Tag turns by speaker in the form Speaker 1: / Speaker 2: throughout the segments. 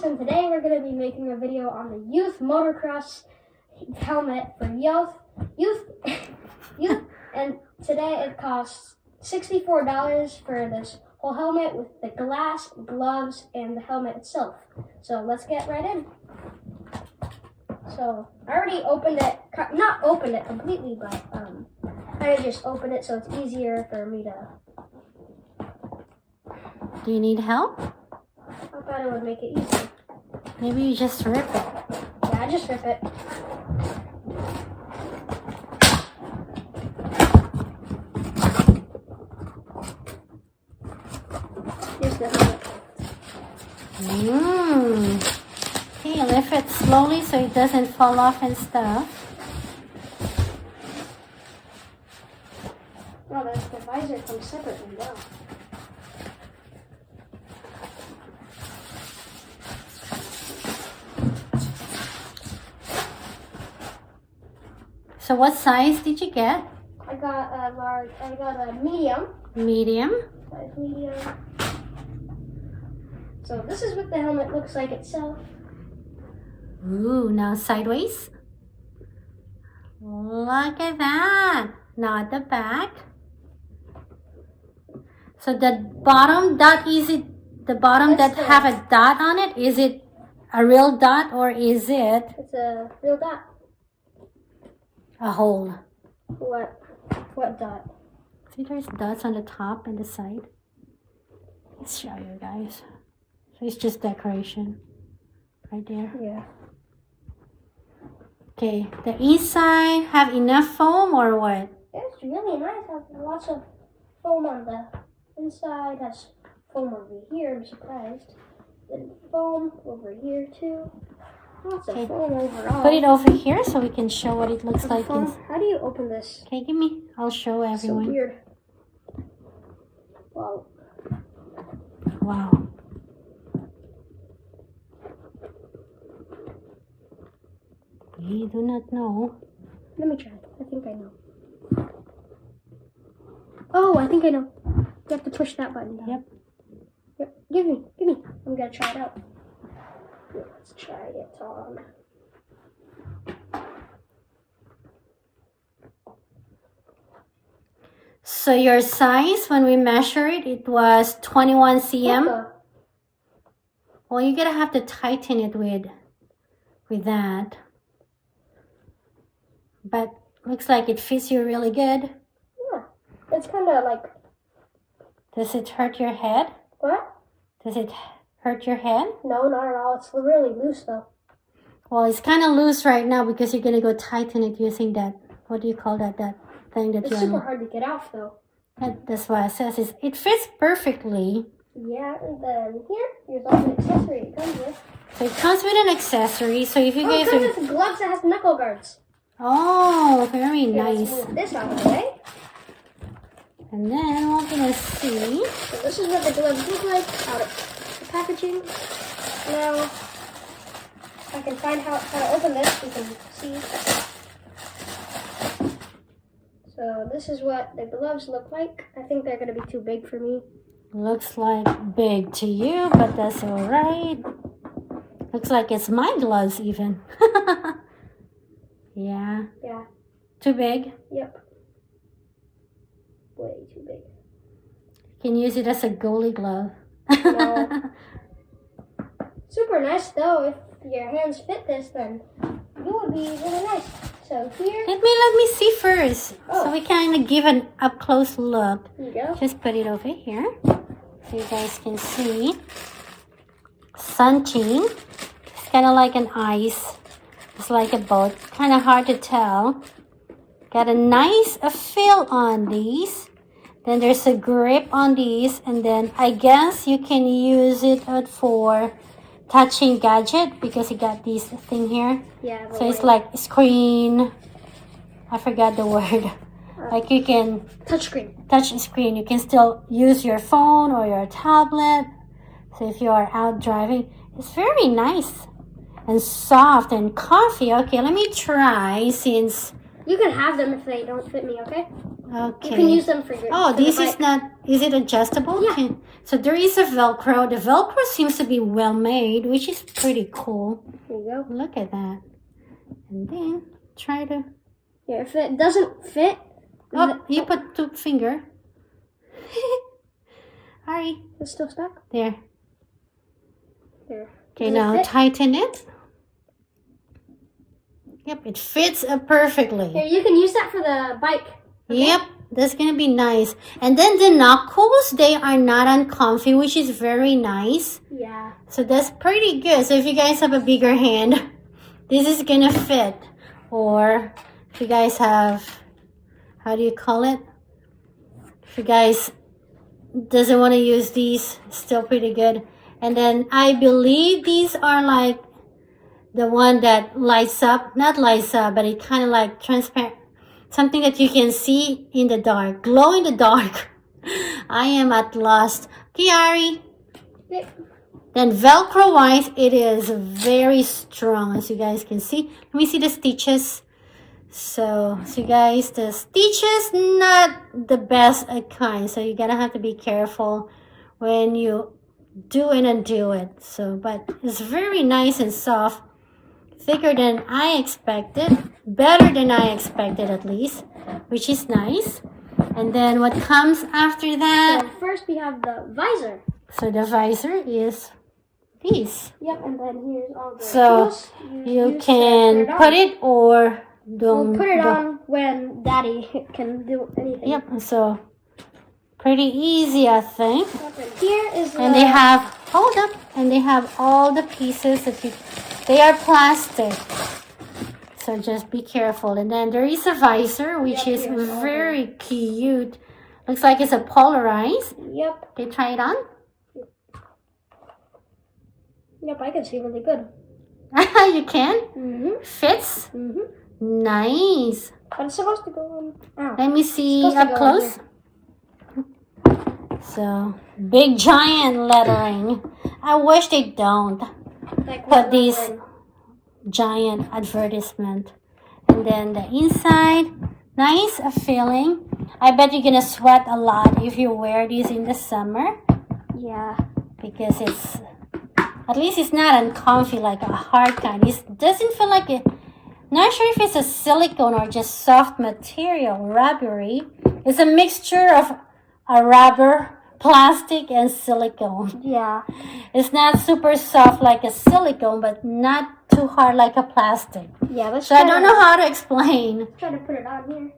Speaker 1: and today we're going to be making a video on the youth motocross helmet for youth, and today it costs $64 for this whole helmet with the glass, gloves, and the helmet itself. So let's get right in. So I already opened it, not opened it completely, but I just opened it so it's easier for me to.
Speaker 2: Do you need help?
Speaker 1: I thought it would make it easier.
Speaker 2: Maybe you just rip it.
Speaker 1: Yeah, I just rip it. Here's the helmet.
Speaker 2: Okay, lift it slowly so it doesn't fall off and stuff.
Speaker 1: Oh, the visor comes separately. Wow.
Speaker 2: So what size did you get?
Speaker 1: I got a large. I got a medium.
Speaker 2: Medium.
Speaker 1: Size medium. So this is what the helmet looks like itself.
Speaker 2: Ooh, now sideways. Look at that. Now at the back. So the bottom dot, is it the bottom that have a dot on it? Is it a real dot or is it?
Speaker 1: It's a real dot.
Speaker 2: A hole.
Speaker 1: What dot?
Speaker 2: See, there's dots on the top and the side. Let's show you guys. So it's just decoration right there.
Speaker 1: Yeah.
Speaker 2: Okay, the inside have enough foam or what?
Speaker 1: It's really nice. Has lots of foam on the inside. Has foam over here. I'm surprised. Then foam over here too. Lots of foam overall.
Speaker 2: Put it over here so we can show what it looks like.
Speaker 1: How do you open this?
Speaker 2: Okay, give me. I'll show everyone.
Speaker 1: So weird. Wow.
Speaker 2: Wow. We do not know.
Speaker 1: Let me try. I think I know. Oh, I think I know. You have to push that button down. Yep. Give me. I'm gonna try it out. Let's try it on.
Speaker 2: So your size, when we measure it, it was 21 cm. Well, you're gonna have to tighten it with that. But looks like it fits you really good.
Speaker 1: Yeah, it's kind of like.
Speaker 2: Does it hurt your head?
Speaker 1: What?
Speaker 2: Does it hurt your head?
Speaker 1: No, not at all. It's really loose though.
Speaker 2: Well, it's kind of loose right now because you're gonna go tighten it using that. What do you call that? That thing that
Speaker 1: it's super hard to get off though.
Speaker 2: That's why it says it fits perfectly.
Speaker 1: Yeah, and then here's all the accessory it comes with.
Speaker 2: So it comes with an accessory. So if you guys
Speaker 1: it comes with gloves that has knuckle guards.
Speaker 2: Oh, very nice.
Speaker 1: Let's move this out of the way.
Speaker 2: And then we're gonna see.
Speaker 1: So this is what the gloves look like out of the packaging. Now, if I can find how to open this, we can see. So this is what the gloves look like. I think they're gonna be too big for me.
Speaker 2: Looks like big to you, but that's all right. Looks like it's my gloves even. Yeah.
Speaker 1: Yeah.
Speaker 2: Too big?
Speaker 1: Yep. Way too big.
Speaker 2: You can use it as a goalie glove.
Speaker 1: No. Super nice though. If your hands fit this, then you would be really nice. So here.
Speaker 2: Let me see first.
Speaker 1: Oh.
Speaker 2: So we kind of give an up close look.
Speaker 1: Here you go.
Speaker 2: Just put it over here so you guys can see. Sunting. It's kind of like an ice. It's like a boat. Kind of hard to tell. Got a nice feel on these. Then there's a grip on these. And then I guess you can use it for touching gadget because you got this thing here.
Speaker 1: Yeah.
Speaker 2: So it's like screen. I forgot the word. Like you can
Speaker 1: touch screen.
Speaker 2: Touch screen. You can still use your phone or your tablet. So if you are out driving, it's very nice and soft and comfy. Okay, let me try since
Speaker 1: you can have them if they don't fit me. Okay.
Speaker 2: Okay.
Speaker 1: You can use them for your.
Speaker 2: Oh, this is not is it adjustable?
Speaker 1: Yeah.
Speaker 2: So there is a Velcro. The Velcro seems to be well made, which is pretty cool.
Speaker 1: There you go.
Speaker 2: Look at that. And then try to...
Speaker 1: Yeah, if it doesn't fit...
Speaker 2: Oh, you put 2 finger. Hurry.
Speaker 1: It's still stuck?
Speaker 2: There.
Speaker 1: There.
Speaker 2: Okay,
Speaker 1: Does it
Speaker 2: now
Speaker 1: fit?
Speaker 2: tighten it. Yep, it fits perfectly.
Speaker 1: Here, you can use that for the bike. Okay?
Speaker 2: Yep, that's gonna be nice. And then the knuckles, they are not uncomfy, which is very nice.
Speaker 1: Yeah.
Speaker 2: So that's pretty good. So if you guys have a bigger hand, this is gonna fit. Or if you guys have, how do you call it? If you guys doesn't want to use these, still pretty good. And then I believe these are like the one that lights up, not lights up, but it kind of like transparent, something that you can see in the dark, glow in the dark. I am at lost. Kiari. Then Velcro wise, it is very strong, as you guys can see. Let me see the stitches. So you guys, the stitches not the best kind, so you're gonna have to be careful when you do and undo it. So, but it's very nice and soft, thicker than I expected, better than I expected at least, which is nice. And then what comes after that?
Speaker 1: So first we have the visor.
Speaker 2: So the visor is this.
Speaker 1: Yep, and then here's all the
Speaker 2: So
Speaker 1: tools
Speaker 2: you
Speaker 1: use
Speaker 2: can
Speaker 1: to
Speaker 2: put it or don't.
Speaker 1: We'll put it on when Daddy can do anything.
Speaker 2: Yep, so pretty easy, I think.
Speaker 1: Yep, and here is
Speaker 2: And they have, hold up, and they have all the pieces that they are plastic. So just be careful. And then there is a visor, which is very cute. Looks like it's a polarized.
Speaker 1: Yep.
Speaker 2: Okay, try it on.
Speaker 1: Yep, I can see really good.
Speaker 2: You can?
Speaker 1: Mm-hmm.
Speaker 2: Fits?
Speaker 1: Mm-hmm.
Speaker 2: Nice.
Speaker 1: But it's supposed to go on. Oh.
Speaker 2: Let me see
Speaker 1: Supposed to
Speaker 2: up
Speaker 1: go
Speaker 2: close. So, big giant lettering. I wish they don't
Speaker 1: Like
Speaker 2: put these giant advertisement. And then the inside, nice feeling. I bet you're gonna sweat a lot if you wear these in the summer.
Speaker 1: Yeah.
Speaker 2: Because it's, at least it's not uncomfy like a hard kind. It doesn't feel like it. Not sure if it's a silicone or just soft material, rubbery. It's a mixture of a rubber, plastic, and silicone.
Speaker 1: Yeah.
Speaker 2: It's not super soft like a silicone, but not too hard like a plastic.
Speaker 1: Yeah, let's
Speaker 2: So I don't know how to explain.
Speaker 1: Try to put it on here.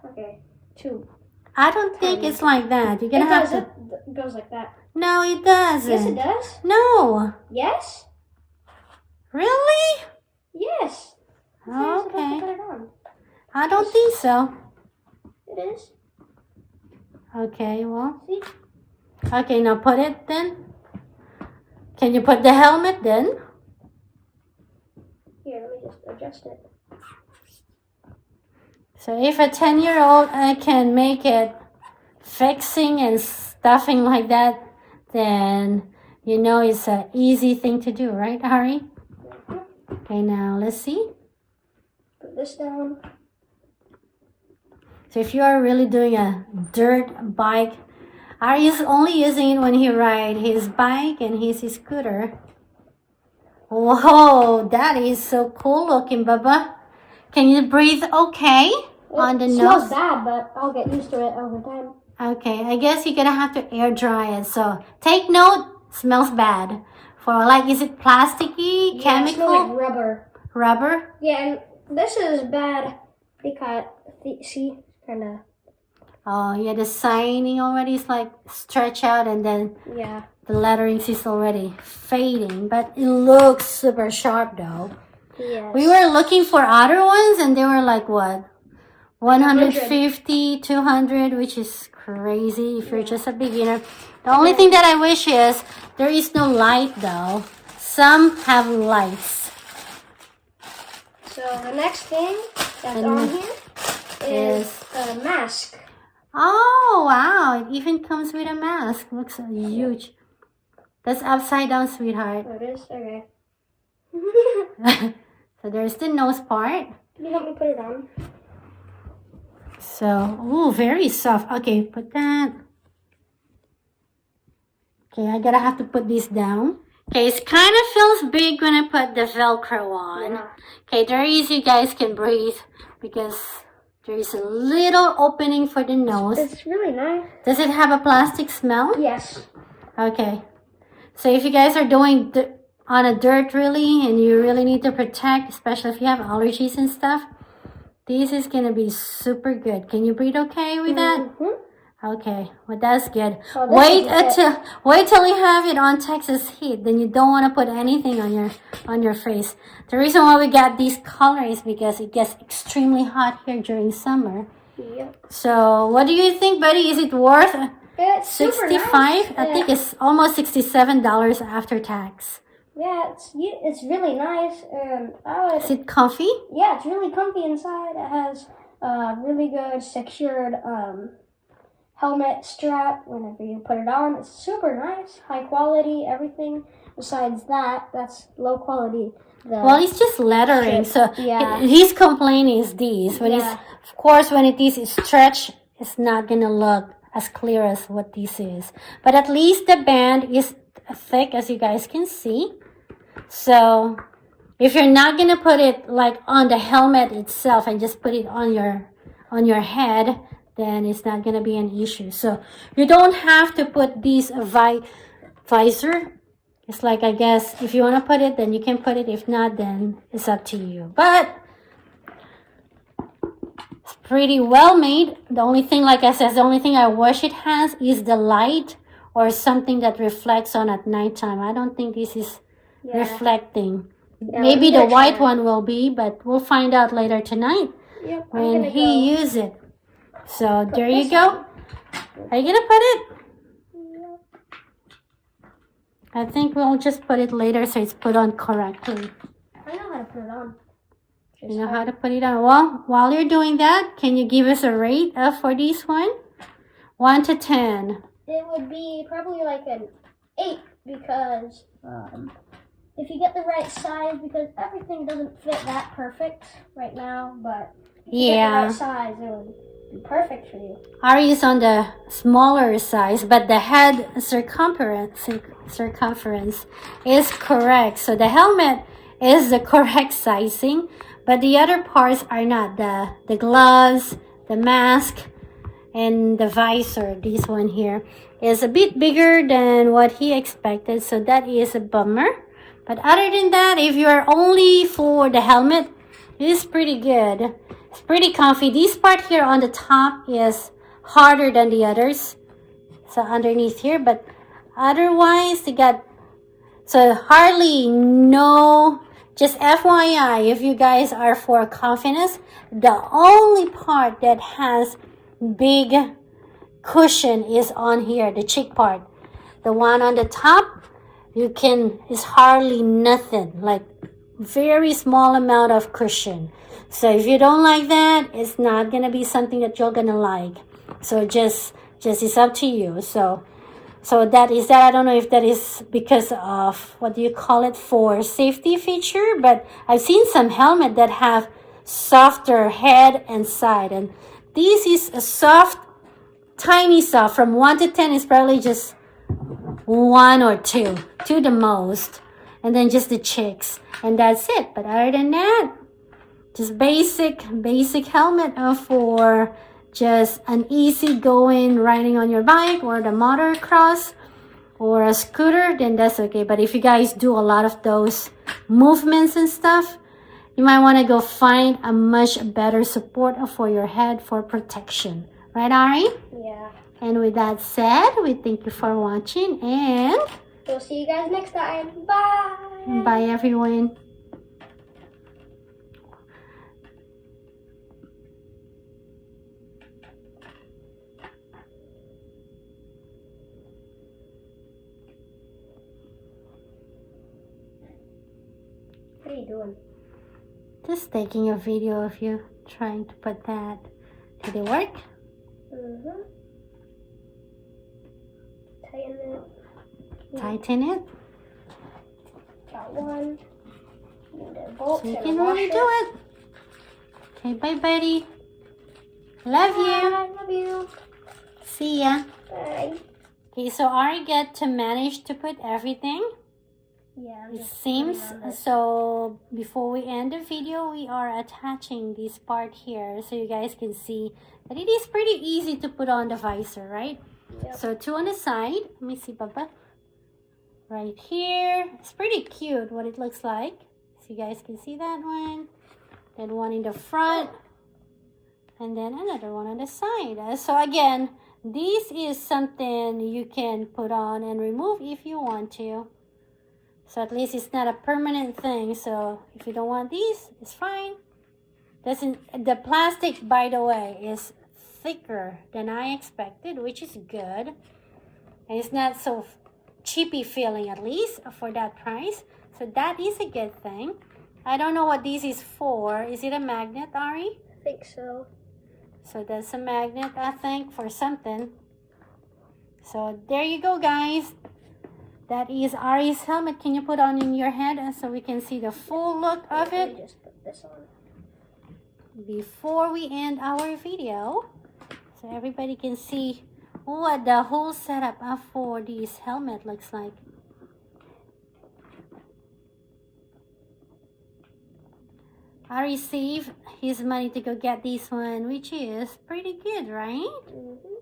Speaker 1: Okay. 2.
Speaker 2: I don't think it's like that. You're gonna have to.
Speaker 1: It goes like that.
Speaker 2: No, it doesn't.
Speaker 1: Yes, it does.
Speaker 2: No.
Speaker 1: Yes.
Speaker 2: Really?
Speaker 1: Yes. You're supposed to
Speaker 2: Okay.
Speaker 1: put it on.
Speaker 2: I don't think so.
Speaker 1: It is.
Speaker 2: Okay, well.
Speaker 1: See?
Speaker 2: Okay, now put it then. Can you put the helmet then?
Speaker 1: Here, let me just adjust it.
Speaker 2: So if a 10-year-old can make it fixing and stuffing like that, then you know it's an easy thing to do, right, Ari? Okay, now let's see.
Speaker 1: Put this down.
Speaker 2: So if you are really doing a dirt bike, Ari is only using it when he rides his bike and his scooter. Whoa, that is so cool looking, Bubba. Can you breathe okay on the
Speaker 1: It
Speaker 2: nose?
Speaker 1: smells bad, but I'll get used to it over time.
Speaker 2: Okay, I guess you're gonna have to air dry it. So take note, smells bad. For like, is it plasticky,
Speaker 1: Yeah, it
Speaker 2: chemical?
Speaker 1: smells like rubber.
Speaker 2: Rubber?
Speaker 1: Yeah, and this is bad because, see, kind of,
Speaker 2: Oh, yeah, the signing already is like stretch out and then
Speaker 1: yeah.
Speaker 2: the lettering is already fading. But it looks super sharp though.
Speaker 1: Yes.
Speaker 2: We were looking for other ones and they were like what? 150, 200, which is crazy if you're just a beginner. The only thing that I wish is there is no light though. Some have lights.
Speaker 1: So the next thing that's on here is a mask.
Speaker 2: Oh, wow. It even comes with a mask. Looks so huge. That's upside down, sweetheart.
Speaker 1: Oh, it is? Okay.
Speaker 2: So there's the nose part.
Speaker 1: Can you help me put it on?
Speaker 2: So, ooh, very soft. Okay, put that. Okay, I gotta have to put this down. Okay, it kind of feels big when I put the Velcro on.
Speaker 1: Yeah.
Speaker 2: Okay, there is, you guys can breathe because there is a little opening for the nose.
Speaker 1: It's really nice.
Speaker 2: Does it have a plastic smell?
Speaker 1: Yes.
Speaker 2: Okay. So if you guys are doing on a dirt really and you really need to protect, especially if you have allergies and stuff, this is going to be super good. Can you breathe okay with that?
Speaker 1: Mm-hmm.
Speaker 2: Okay, well that's good.
Speaker 1: Oh,
Speaker 2: wait till you have it on Texas heat. Then you don't want to put anything on your face. The reason why we got these colors is because it gets extremely hot here during summer.
Speaker 1: Yep.
Speaker 2: So what do you think, buddy? Is it worth
Speaker 1: It's super
Speaker 2: $65?
Speaker 1: nice.
Speaker 2: I think it's almost $67 after tax.
Speaker 1: Yeah, it's really nice, and
Speaker 2: Is it comfy?
Speaker 1: Yeah, it's really comfy inside. It has a really good secured helmet strap whenever you put it on. It's super nice, high quality, everything. Besides that, that's low quality.
Speaker 2: Well, it's just lettering. So
Speaker 1: yeah.
Speaker 2: His complaint is these. When
Speaker 1: Yeah.
Speaker 2: of course, when it is stretched, it's not gonna look as clear as what this is. But at least the band is thick, as you guys can see. So if you're not gonna put it like on the helmet itself and just put it on your head, then it's not gonna be an issue. So you don't have to put these visor. It's like, I guess if you want to put it, then you can put it. If not, then it's up to you. But it's pretty well made. The only thing, like I said, the only thing I wish it has is the light or something that reflects on at nighttime. I don't think this is reflecting.
Speaker 1: Yeah,
Speaker 2: maybe the white one will be, but we'll find out later tonight when he uses it. So there you go. Are you gonna put it? I think we'll just put it later so it's put on correctly.
Speaker 1: I know how to put it on.
Speaker 2: You know how to put it on. Well, while you're doing that, can you give us a rate for this one? 1 to 10.
Speaker 1: It would be probably like an 8 because if you get the right size, because everything doesn't fit that perfect right now, but if you get the right size, it would be perfect for you.
Speaker 2: Ari is on the smaller size, but the head circumference is correct. So the helmet is the correct sizing, but the other parts are not. The gloves, the mask, and the visor, this one here, is a bit bigger than what he expected, so that is a bummer. But other than that, if you are only for the helmet, it is pretty good. It's pretty comfy. This part here on the top is harder than the others. So underneath here, but otherwise they got, so hardly no, just FYI, if you guys are for confidence, the only part that has big cushion is on here, the cheek part. The one on the top, is hardly nothing, like very small amount of cushion. So if you don't like that, it's not gonna be something that you're gonna like. So just it's up to you. So that is that. I don't know if that is because of, what do you call it, for safety feature, but I've seen some helmet that have softer head and side, and this is a soft, tiny soft. From 1 to 10 is probably just 1 or 2 the most, and then just the cheeks, and that's it. But other than that, just basic helmet for just an easy going riding on your bike or the motocross or a scooter, then that's okay. But if you guys do a lot of those movements and stuff, you might want to go find a much better support for your head for protection. Right, Ari?
Speaker 1: Yeah.
Speaker 2: And with that said, we thank you for watching, and
Speaker 1: we'll see you guys next time. Bye.
Speaker 2: Bye, everyone.
Speaker 1: What are you doing?
Speaker 2: Just taking a video of you trying to put that. Did it work?
Speaker 1: Mm-hmm. Tighten it.
Speaker 2: Tighten it.
Speaker 1: Got one. Need a bolt.
Speaker 2: So you can really do it. Okay, bye, buddy. Love you.
Speaker 1: Bye. Love you.
Speaker 2: See ya.
Speaker 1: Bye.
Speaker 2: Okay, so Ari get to manage to put everything.
Speaker 1: Yeah, I'm
Speaker 2: It
Speaker 1: just
Speaker 2: seems
Speaker 1: putting on this.
Speaker 2: so. Before we end the video, we are attaching this part here so you guys can see that it is pretty easy to put on the visor, right?
Speaker 1: Yep.
Speaker 2: So two on the side. Let me see, Papa. Right here. It's pretty cute what it looks like. So you guys can see that one. Then one in the front. And then another one on the side. So again, this is something you can put on and remove if you want to. So at least it's not a permanent thing. So if you don't want these, it's fine. The plastic, by the way, is thicker than I expected, which is good. And it's not so cheapy feeling, at least for that price. So that is a good thing. I don't know what this is for. Is it a magnet, Ari?
Speaker 1: I think so.
Speaker 2: So that's a magnet, I think, for something. So there you go, guys. That is Ari's helmet. Can you put on in your head so we can see the full look of
Speaker 1: Let me
Speaker 2: it
Speaker 1: just put this on.
Speaker 2: before we end our video, so everybody can see what the whole setup for this helmet looks like. Ari saved his money to go get this one, which is pretty good, right?
Speaker 1: Mm-hmm.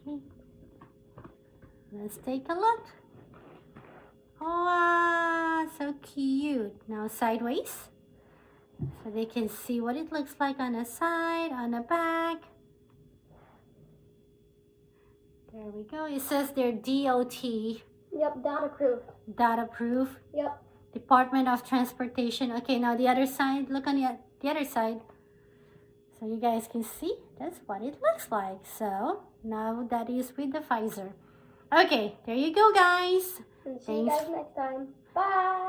Speaker 2: Okay, let's take a look. Oh, so cute. Now sideways, so they can see what it looks like on the side, on the back. There we go. It says they're DOT.
Speaker 1: Yep, DOT approved.
Speaker 2: DOT approved.
Speaker 1: Yep.
Speaker 2: Department of Transportation. Okay, now the other side. Look on the other side. So you guys can see that's what it looks like. So now that is with the visor. Okay, there you go, guys.
Speaker 1: And see you guys next time. Bye.